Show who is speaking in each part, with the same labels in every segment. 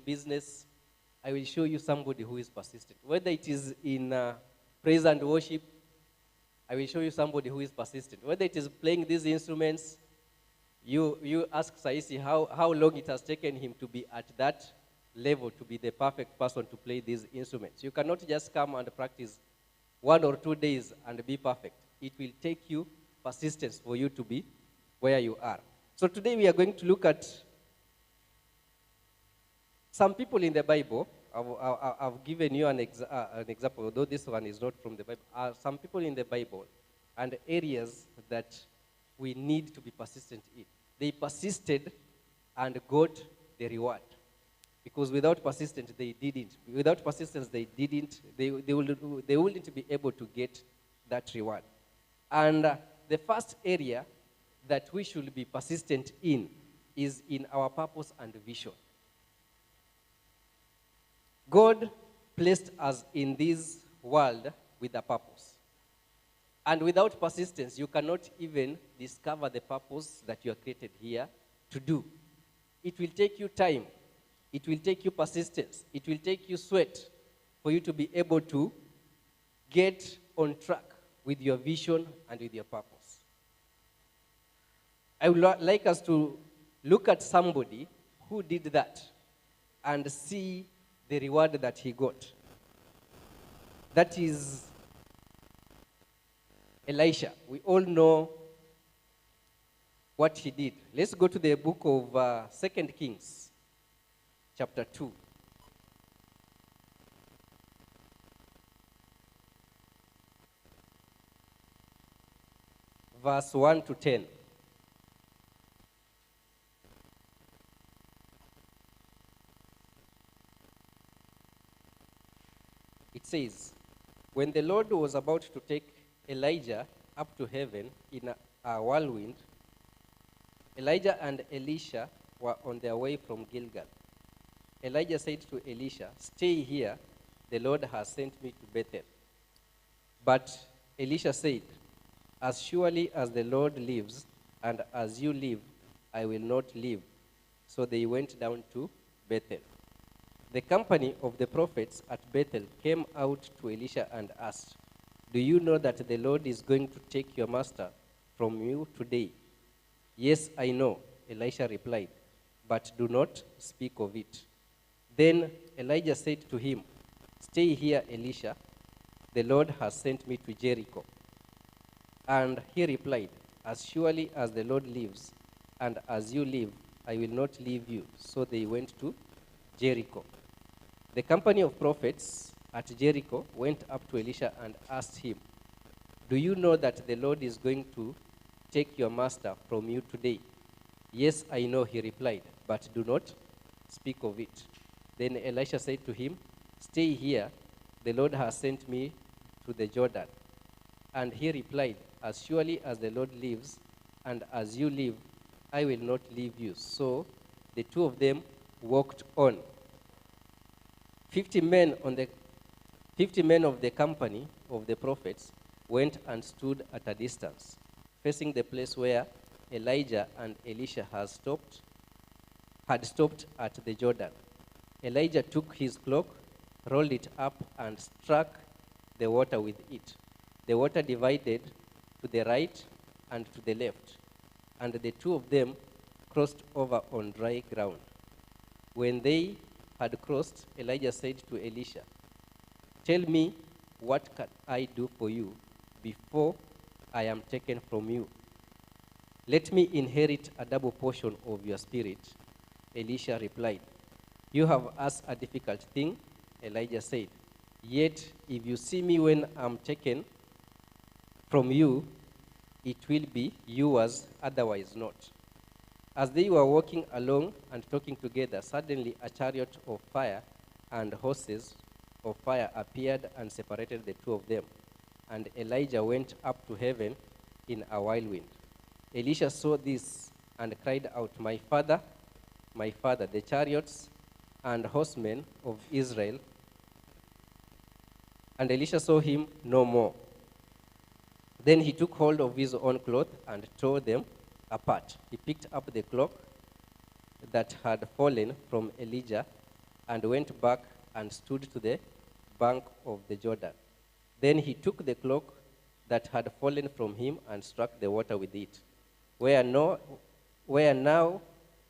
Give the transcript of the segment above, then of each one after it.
Speaker 1: business, I will show you somebody who is persistent. Whether it is in praise and worship, I will show you somebody who is persistent. Whether it is playing these instruments, you ask Saisi how long it has taken him to be at that level, to be the perfect person to play these instruments. You cannot just come and practice 1 or 2 days and be perfect. It will take you persistence for you to be where you are. So today we are going to look at some people in the Bible. I've given you an example, although this one is not from the Bible. Some people in the Bible and areas that we need to be persistent in. They persisted and got the reward. Because without persistence, they didn't. Without persistence, they wouldn't be able to get that reward. And the first area that we should be persistent in is in our purpose and vision. God placed us in this world with a purpose. And without persistence, you cannot even discover the purpose that you are created here to do. It will take you time. It will take you persistence. It will take you sweat for you to be able to get on track with your vision and with your purpose. I would like us to look at somebody who did that and see the reward that he got. That is Elisha. We all know what he did. Let's go to the book of 2 Kings, chapter 2. Verse 1 to 10. It says, when the Lord was about to take Elijah up to heaven in a whirlwind, Elijah and Elisha were on their way from Gilgal. Elijah said to Elisha, stay here, the Lord has sent me to Bethel. But Elisha said, as surely as the Lord lives, and as you live, I will not live. So they went down to Bethel. The company of the prophets at Bethel came out to Elisha and asked, do you know that the Lord is going to take your master from you today? Yes, I know, Elisha replied, but do not speak of it. Then Elijah said to him, stay here, Elisha. The Lord has sent me to Jericho. And he replied, as surely as the Lord lives, and as you live, I will not leave you. So they went to Jericho. The company of prophets at Jericho went up to Elisha and asked him, do you know that the Lord is going to take your master from you today? Yes, I know, he replied, but do not speak of it. Then Elisha said to him, stay here, the Lord has sent me to the Jordan. And he replied, as surely as the Lord lives, and as you live, I will not leave you. So the two of them walked on. 50 men of the company of the prophets went and stood at a distance, facing the place where Elijah and Elisha had stopped at the Jordan. Elijah took his cloak, rolled it up, and struck the water with it. The water divided to the right and to the left, and the two of them crossed over on dry ground. When they had crossed, Elijah said to Elisha, tell me, what can I do for you before I am taken from you? Let me inherit a double portion of your spirit. Elisha replied, you have asked a difficult thing, Elijah said. Yet if you see me when I'm taken from you, it will be yours, otherwise not. As they were walking along and talking together, suddenly a chariot of fire and horses of fire appeared and separated the two of them. And Elijah went up to heaven in a whirlwind. Elisha saw this and cried out, my father, the chariots and horsemen of Israel. And Elisha saw him no more. Then he took hold of his own cloth and tore them apart. He picked up the cloak that had fallen from Elijah and went back and stood to the bank of the Jordan. Then he took the cloak that had fallen from him and struck the water with it. Where now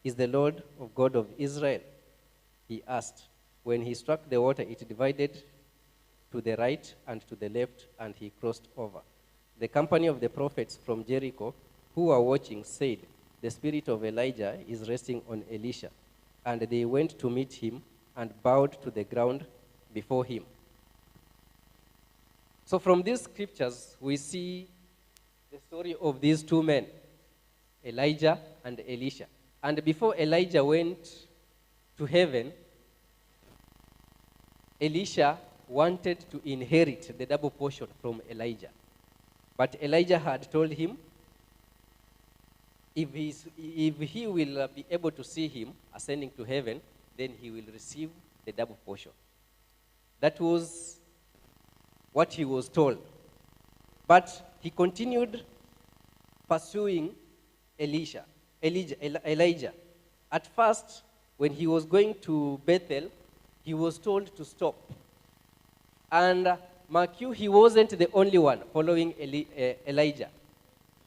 Speaker 1: is the Lord of God of Israel? He asked. When he struck the water, it divided to the right and to the left, and he crossed over. The company of the prophets from Jericho who were watching said, "The spirit of Elijah is resting on Elisha." And they went to meet him and bowed to the ground before him. So from these scriptures, we see the story of these two men, Elijah and Elisha. And before Elijah went to heaven, Elisha wanted to inherit the double portion from Elijah. But Elijah had told him, if he will be able to see him ascending to heaven, then he will receive the double portion. That was what he was told. But he continued pursuing Elijah. At first, when he was going to Bethel, he was told to stop. And mark you, he wasn't the only one following Elijah.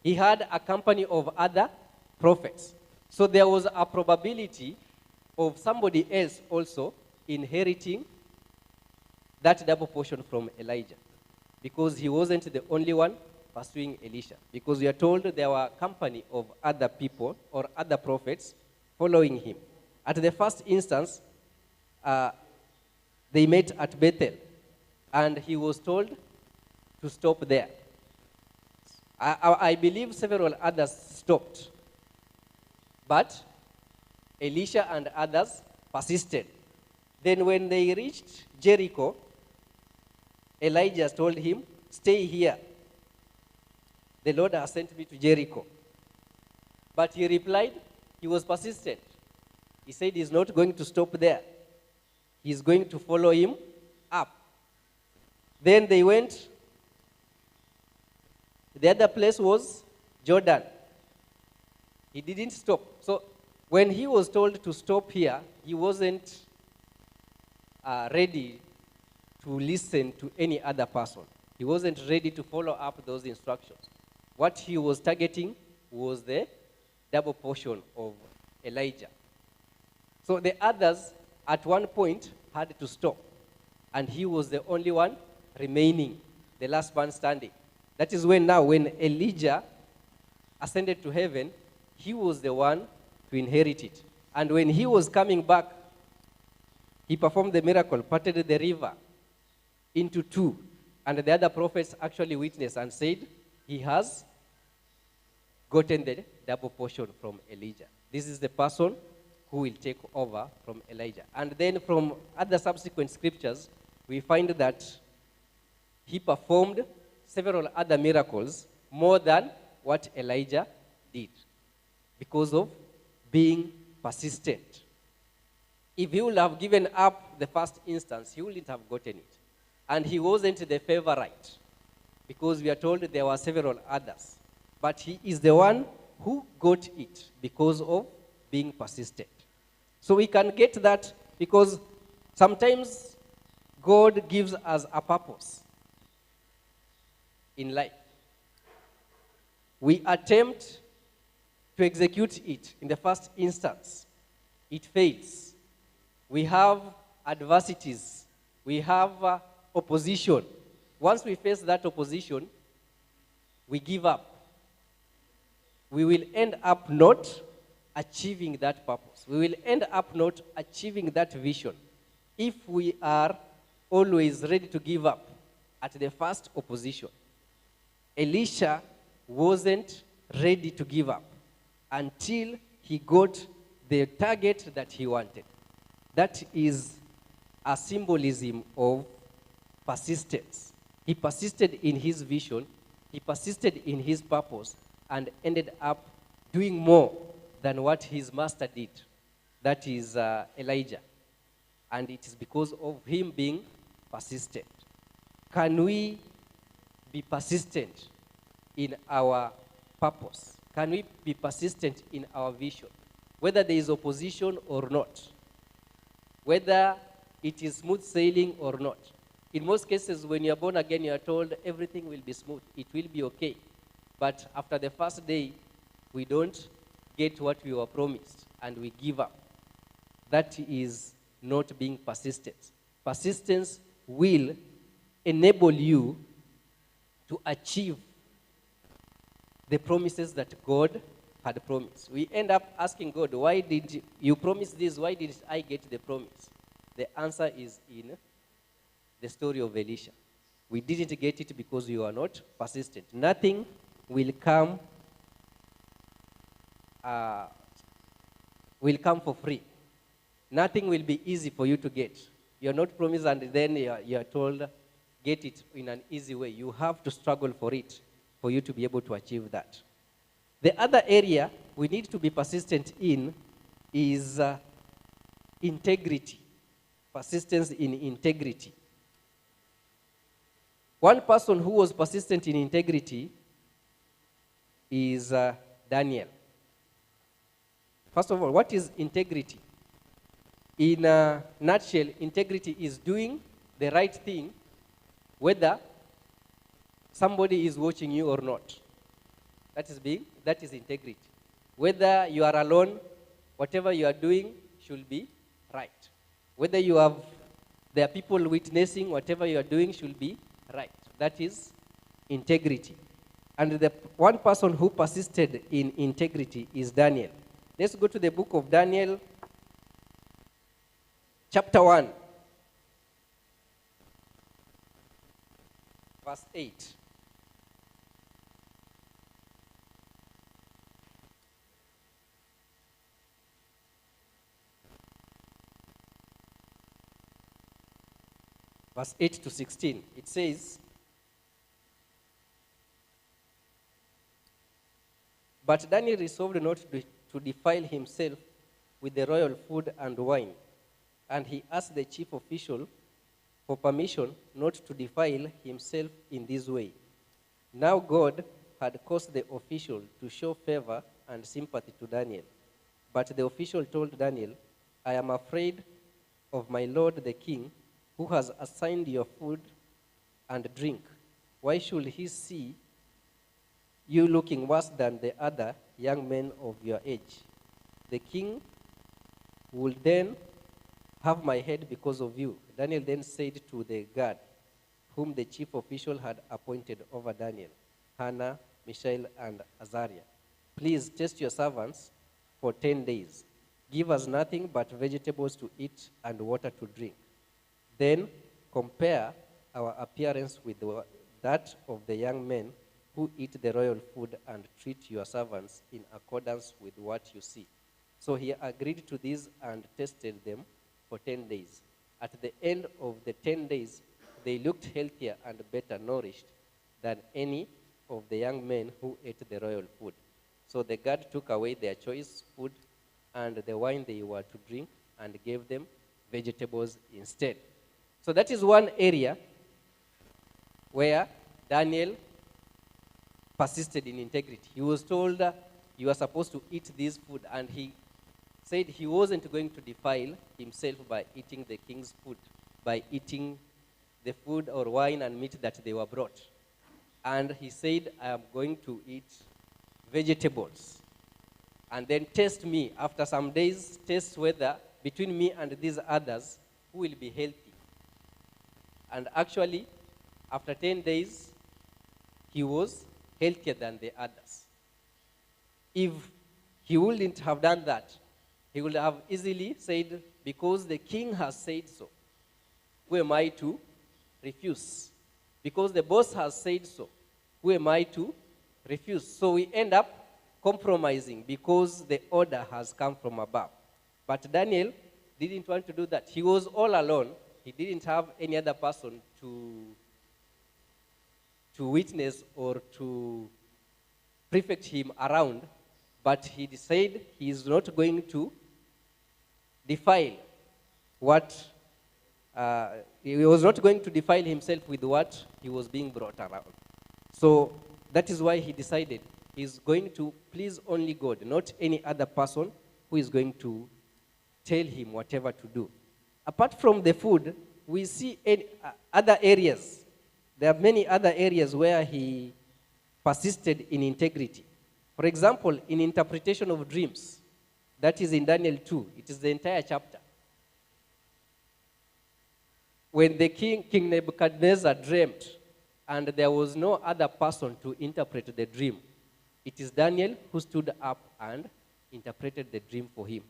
Speaker 1: He had a company of other prophets. So there was a probability of somebody else also inheriting that double portion from Elijah, because he wasn't the only one pursuing Elisha. Because we are told there were a company of other people or other prophets following him. At the first instance, they met at Bethel, and he was told to stop there. I believe several others stopped, but Elisha and others persisted. Then when they reached Jericho, Elijah told him, "Stay here. The Lord has sent me to Jericho." But he replied, he was persistent. He said he's not going to stop there. He's going to follow him up. Then they went. The other place was Jordan. He didn't stop. So when he was told to stop here, he wasn't ready to listen to any other person. He wasn't ready to follow up those instructions. What he was targeting was the double portion of Elijah. So the others at one point had to stop, and he was the only one remaining, the last man standing. That is when Elijah ascended to heaven, he was the one to inherit it. And when he was coming back, he performed the miracle, parted the river into two. And the other prophets actually witnessed and said, he has gotten the double portion from Elijah. This is the person who will take over from Elijah. And then from other subsequent scriptures, we find that he performed several other miracles more than what Elijah did because of being persistent. If he would have given up the first instance, he wouldn't have gotten it. And he wasn't the favorite, because we are told there were several others. But he is the one who got it because of being persistent. So we can get that because sometimes God gives us a purpose in life. We attempt to execute it in the first instance. It fails. We have adversities. We have opposition. Once we face that opposition, we give up. We will end up not achieving that purpose. We will end up not achieving that vision if we are always ready to give up at the first opposition. Elisha wasn't ready to give up until he got the target that he wanted. That is a symbolism of persistence. He persisted in his vision, he persisted in his purpose, and ended up doing more than what his master did. That is Elijah. And it is because of him being persistent. Can we be persistent in our purpose? Can we be persistent in our vision? Whether there is opposition or not. whether it is smooth sailing or not. In most cases, when you're born again, you are told everything will be smooth, it will be okay. But after the first day, we don't get what we were promised and we give up. That is not being persistent. Persistence will enable you to achieve the promises that God had promised. We end up asking God, why did you promise this? Why did I get the promise? The answer is in the story of Elisha. We didn't get it because you are not persistent. Nothing will come for free. Nothing will be easy for you to get. You're not promised and then you're told, get it in an easy way. You have to struggle for it for you to be able to achieve that. The other area we need to be persistent in is integrity. Persistence in integrity. One person who was persistent in integrity is Daniel. First of all, what is integrity? In a nutshell, integrity is doing the right thing whether somebody is watching you or not. That is integrity. Whether you are alone, whatever you are doing should be right. Whether there are people witnessing, whatever you are doing should be right. That is integrity. And the one person who persisted in integrity is Daniel. Let's go to the book of Daniel, chapter 1, verse 8. Verse 8 to 16. It says, "But Daniel resolved not to defile himself with the royal food and wine, and he asked the chief official for permission not to defile himself in this way. Now God had caused the official to show favor and sympathy to Daniel. But the official told Daniel, 'I am afraid of my lord the king, who has assigned your food and drink. Why should he see you looking worse than the other young men of your age? The king will then have my head because of you.' Daniel then said to the guard, whom the chief official had appointed over Daniel, Hannah, Mishael, and Azariah, 'Please test your servants for 10 days. Give us nothing but vegetables to eat and water to drink. Then compare our appearance with that of the young men who eat the royal food and treat your servants in accordance with what you see.' So he agreed to this and tested them for 10 days. At the end of the 10 days, they looked healthier and better nourished than any of the young men who ate the royal food. So the guard took away their choice food and the wine they were to drink and gave them vegetables instead." So that is one area where Daniel persisted in integrity. He was told you are supposed to eat this food, and he said he wasn't going to defile himself by eating the king's food, by eating the food or wine and meat that they were brought. And he said, "I am going to eat vegetables. And then test me after some days, test whether between me and these others, who will be healthy." And actually, after 10 days, he was healthier than the others. If he wouldn't have done that, he would have easily said, "Because the king has said so, who am I to refuse? Because the boss has said so, who am I to refuse?" So we end up compromising because the order has come from above. But Daniel didn't want to do that. He was all alone. He didn't have any other person to witness or to prefect him around, but he decided he is not going to defile he was not going to defile himself with what he was being brought around. So that is why he decided he's going to please only God, not any other person who is going to tell him whatever to do. Apart from the food, we see other areas. There are many other areas where he persisted in integrity. For example, in interpretation of dreams, that is in Daniel 2, it is the entire chapter. When the King Nebuchadnezzar dreamed, and there was no other person to interpret the dream, it is Daniel who stood up and interpreted the dream for him.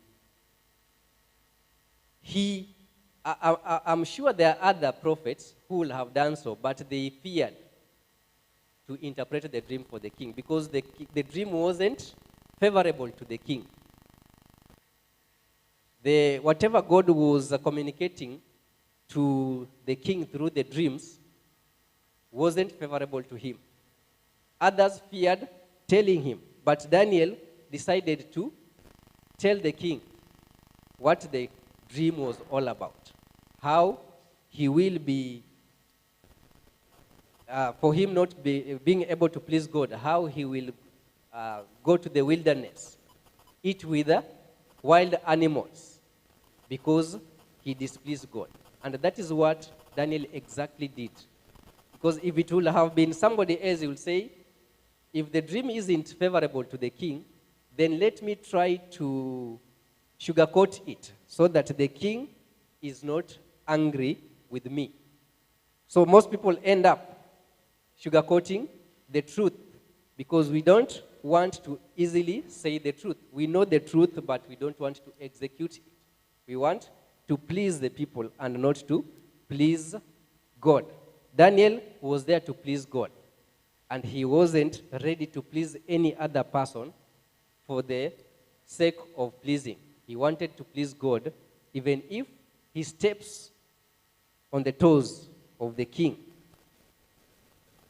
Speaker 1: I'm sure there are other prophets who will have done so, but they feared to interpret the dream for the king because the dream wasn't favorable to the king. Whatever God was communicating to the king through the dreams wasn't favorable to him. Others feared telling him, but Daniel decided to tell the king what the dream was all about, how he will be, for him not being able to please God, how he will go to the wilderness, eat with wild animals, because he displeased God. And that is what Daniel exactly did. Because if it would have been somebody else, he will say, if the dream isn't favorable to the king, then let me try to sugarcoat it so that the king is not angry with me. So most people end up sugarcoating the truth because we don't want to easily say the truth. We know the truth, but we don't want to execute it. We want to please the people and not to please God. Daniel was there to please God, and he wasn't ready to please any other person for the sake of pleasing. He wanted to please God, even if he steps on the toes of the king.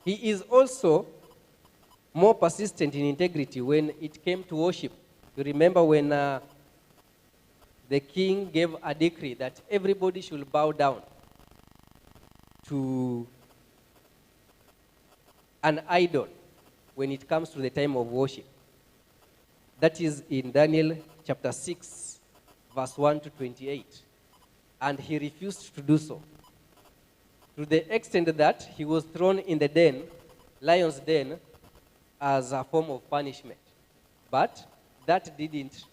Speaker 1: He is also more persistent in integrity when it came to worship. You remember when the king gave a decree that everybody should bow down to an idol when it comes to the time of worship. That is in Daniel chapter 6, verse 1 to 28. And he refused to do so, to the extent that he was thrown in the den, lion's den, as a form of punishment. But that didn't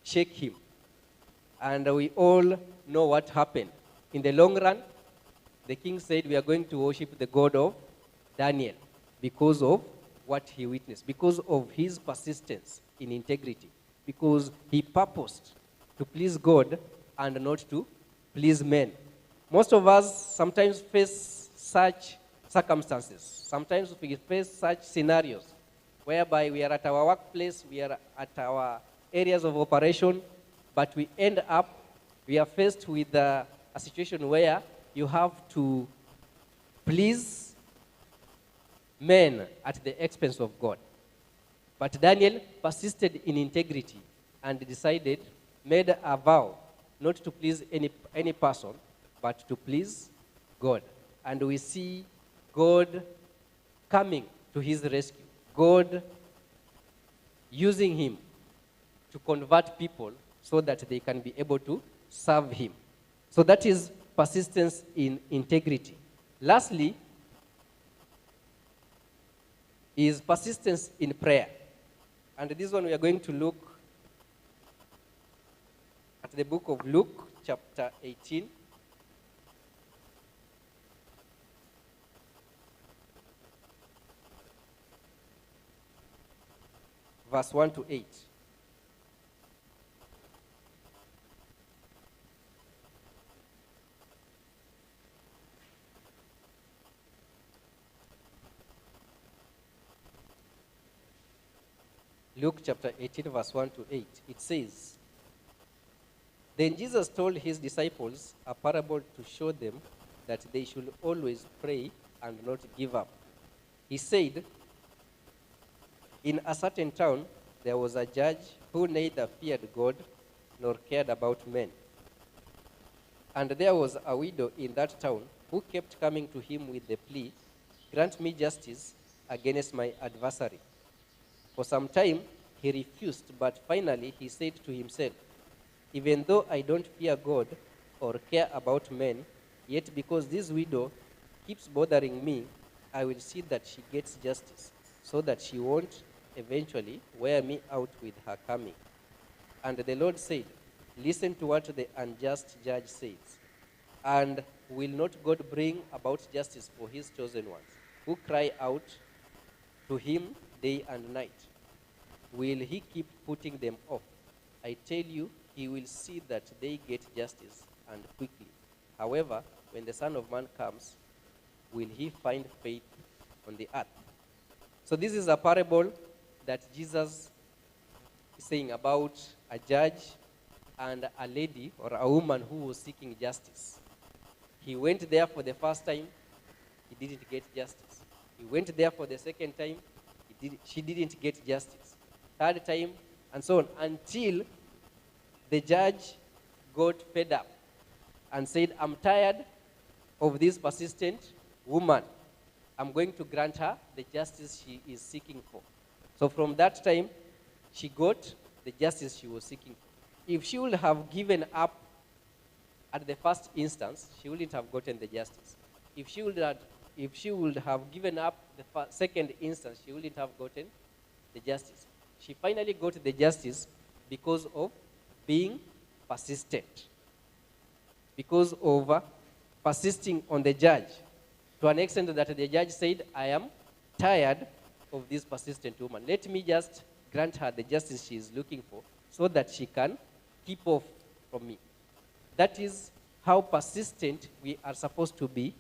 Speaker 1: shake him. And we all know what happened. In the long run, the king said, we are going to worship the God of Daniel because of what he witnessed, because of his persistence in integrity, because he purposed to please God and not to please men. Most of us sometimes face such circumstances. Sometimes we face such scenarios whereby we are at our workplace, we are at our areas of operation, but we are faced with a situation where you have to please men at the expense of God. But Daniel persisted in integrity and made a vow not to please any person, but to please God. And we see God coming to his rescue, God using him to convert people so that they can be able to serve him. So that is persistence in integrity. Lastly, is persistence in prayer. And this one we are going to look at the book of Luke, chapter 18. Verse 1 to 8. Luke chapter 18, verse 1 to 8. It says, Then Jesus told his disciples a parable to show them that they should always pray and not give up. He said, In a certain town there was a judge who neither feared God nor cared about men. And there was a widow in that town who kept coming to him with the plea, Grant me justice against my adversary. For some time he refused, but finally he said to himself, Even though I don't fear God, or care about men, yet because this widow keeps bothering me, I will see that she gets justice, so that she won't eventually wear me out with her coming. And the Lord said, listen to what the unjust judge says. And will not God bring about justice for his chosen ones, who cry out to him day and night? Will he keep putting them off? I tell you, he will see that they get justice, and quickly. However, when the Son of Man comes, will he find faith on the earth? So this is a parable that Jesus is saying about a judge and a lady or a woman who was seeking justice. He went there for the first time, he didn't get justice. He went there for the second time, she didn't get justice. Third time, and so on, until the judge got fed up and said, I'm tired of this persistent woman. I'm going to grant her the justice she is seeking for. So from that time, she got the justice she was seeking for. If she would have given up at the first instance, she wouldn't have gotten the justice. If she would have given up the second instance, she wouldn't have gotten the justice. She finally got the justice because of being persistent, because of persisting on the judge, to an extent that the judge said, I am tired of this persistent woman. Let me just grant her the justice she is looking for so that she can keep off from me. That is how persistent we are supposed to be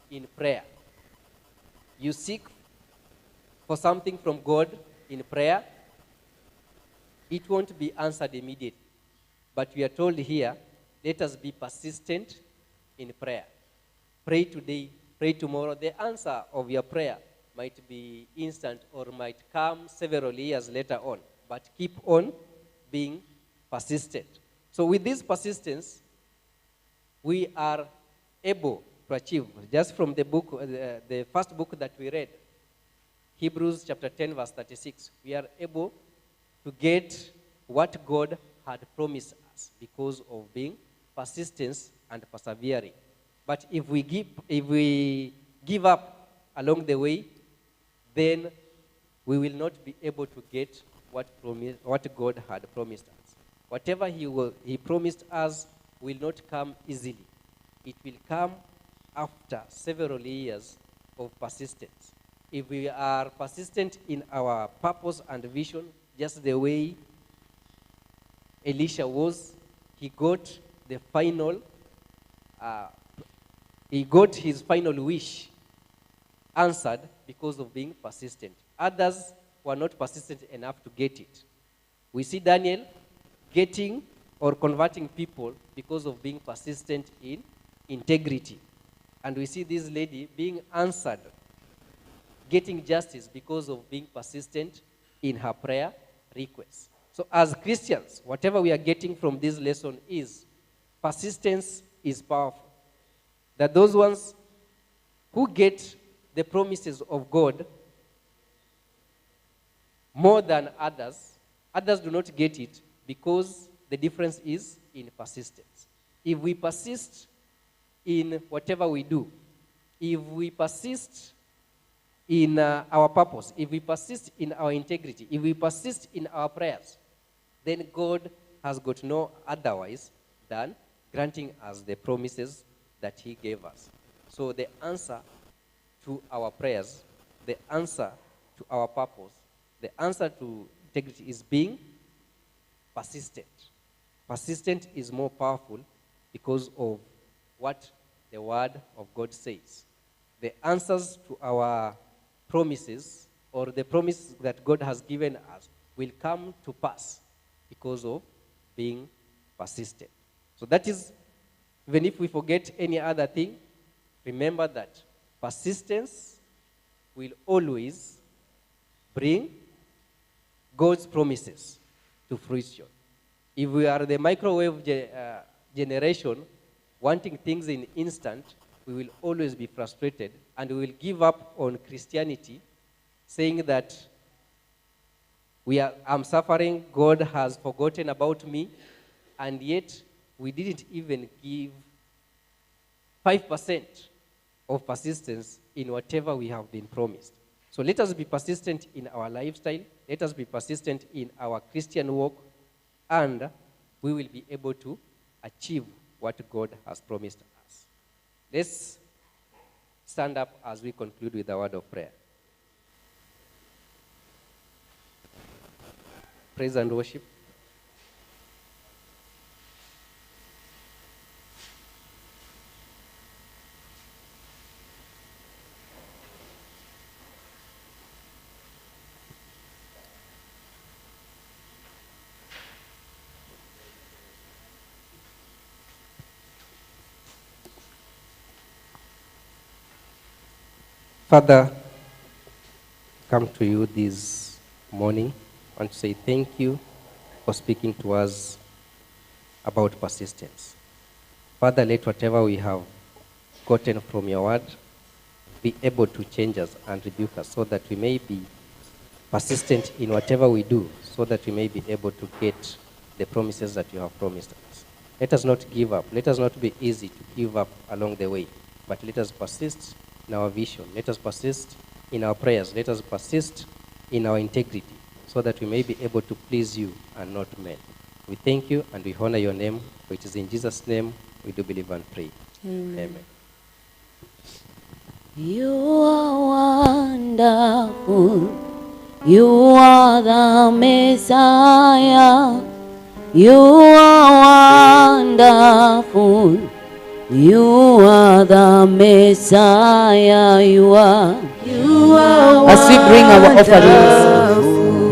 Speaker 1: in prayer. You seek for something from God in prayer, it won't be answered immediately. But we are told here, let us be persistent in prayer. Pray today, pray tomorrow. The answer of your prayer might be instant or might come several years later on. But keep on being persistent. So with this persistence, we are able to achieve, just from the book, the first book that we read, Hebrews chapter 10, verse 36, we are able to get what God had promised us because of being persistent and persevering. But if we give up along the way, then we will not be able to get what God had promised us. Whatever He promised us will not come easily. It will come after several years of persistence. If we are persistent in our purpose and vision, just the way Elisha was, he got his final wish answered because of being persistent. Others were not persistent enough to get it. We see Daniel getting or converting people because of being persistent in integrity. And we see this lady being answered, getting justice because of being persistent in her prayer requests. So as Christians, whatever we are getting from this lesson is persistence is powerful. That those ones who get the promises of God more than others, others do not get it because the difference is in persistence. If we persist in whatever we do, if we persist in our purpose, if we persist in our integrity, if we persist in our prayers, then God has got no otherwise than granting us the promises that He gave us. So the answer to our prayers, the answer to our purpose, the answer to integrity is being persistent. Persistent is more powerful because of what the Word of God says. The answers to our promises or the promise that God has given us will come to pass because of being persistent. So that is, even if we forget any other thing, remember that persistence will always bring God's promises to fruition. If we are the microwave generation, wanting things in instant, we will always be frustrated and we will give up on Christianity, saying that I'm suffering, God has forgotten about me, and yet we didn't even give 5% of persistence in whatever we have been promised. So let us be persistent in our lifestyle. Let us be persistent in our Christian walk, and we will be able to achieve what God has promised us. Let's stand up as we conclude with a word of prayer. Praise and worship. Father, come to you this morning. I want to say thank you for speaking to us about persistence. Father, let whatever we have gotten from your word be able to change us and rebuke us, so that we may be persistent in whatever we do, so that we may be able to get the promises that you have promised us. Let us not give up. Let us not be easy to give up along the way, but let us persist in our vision. Let us persist in our prayers. Let us persist in our integrity, so that we may be able to please you and not men. We thank you and we honor your name, for it is in Jesus' name we do believe and pray. Amen.
Speaker 2: You are wonderful. You are the Messiah. You are wonderful. You are the Messiah. You are. As we bring our offerings,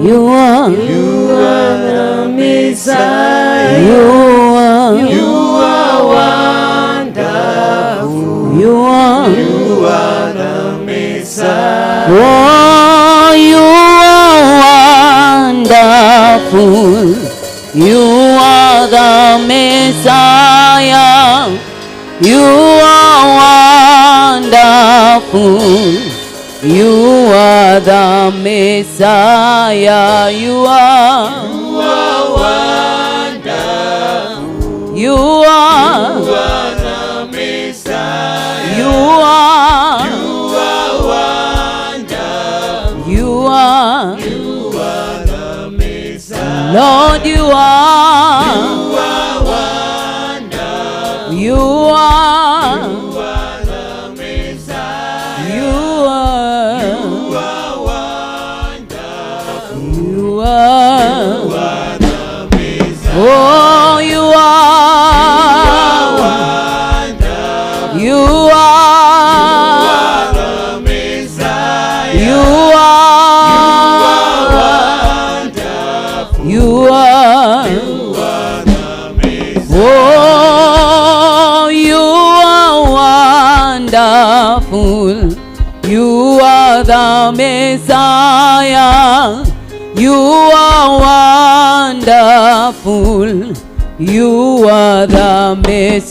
Speaker 2: you are the Messiah. You are wonderful. You are the Messiah. Oh, you are wonderful. You are the Messiah. You are wonderful. You are the Messiah. You are wonderful. You are the Messiah. You are wonderful. You are the Messiah. Lord, you are wonderful. You are the Messiah. You are wonderful. You are the Messiah. Oh, you are wonderful. You are the Messiah. You are wonderful. You are the Messiah. Oh, you are wonderful. You are the Messiah. You are wonderful. You are the Messiah.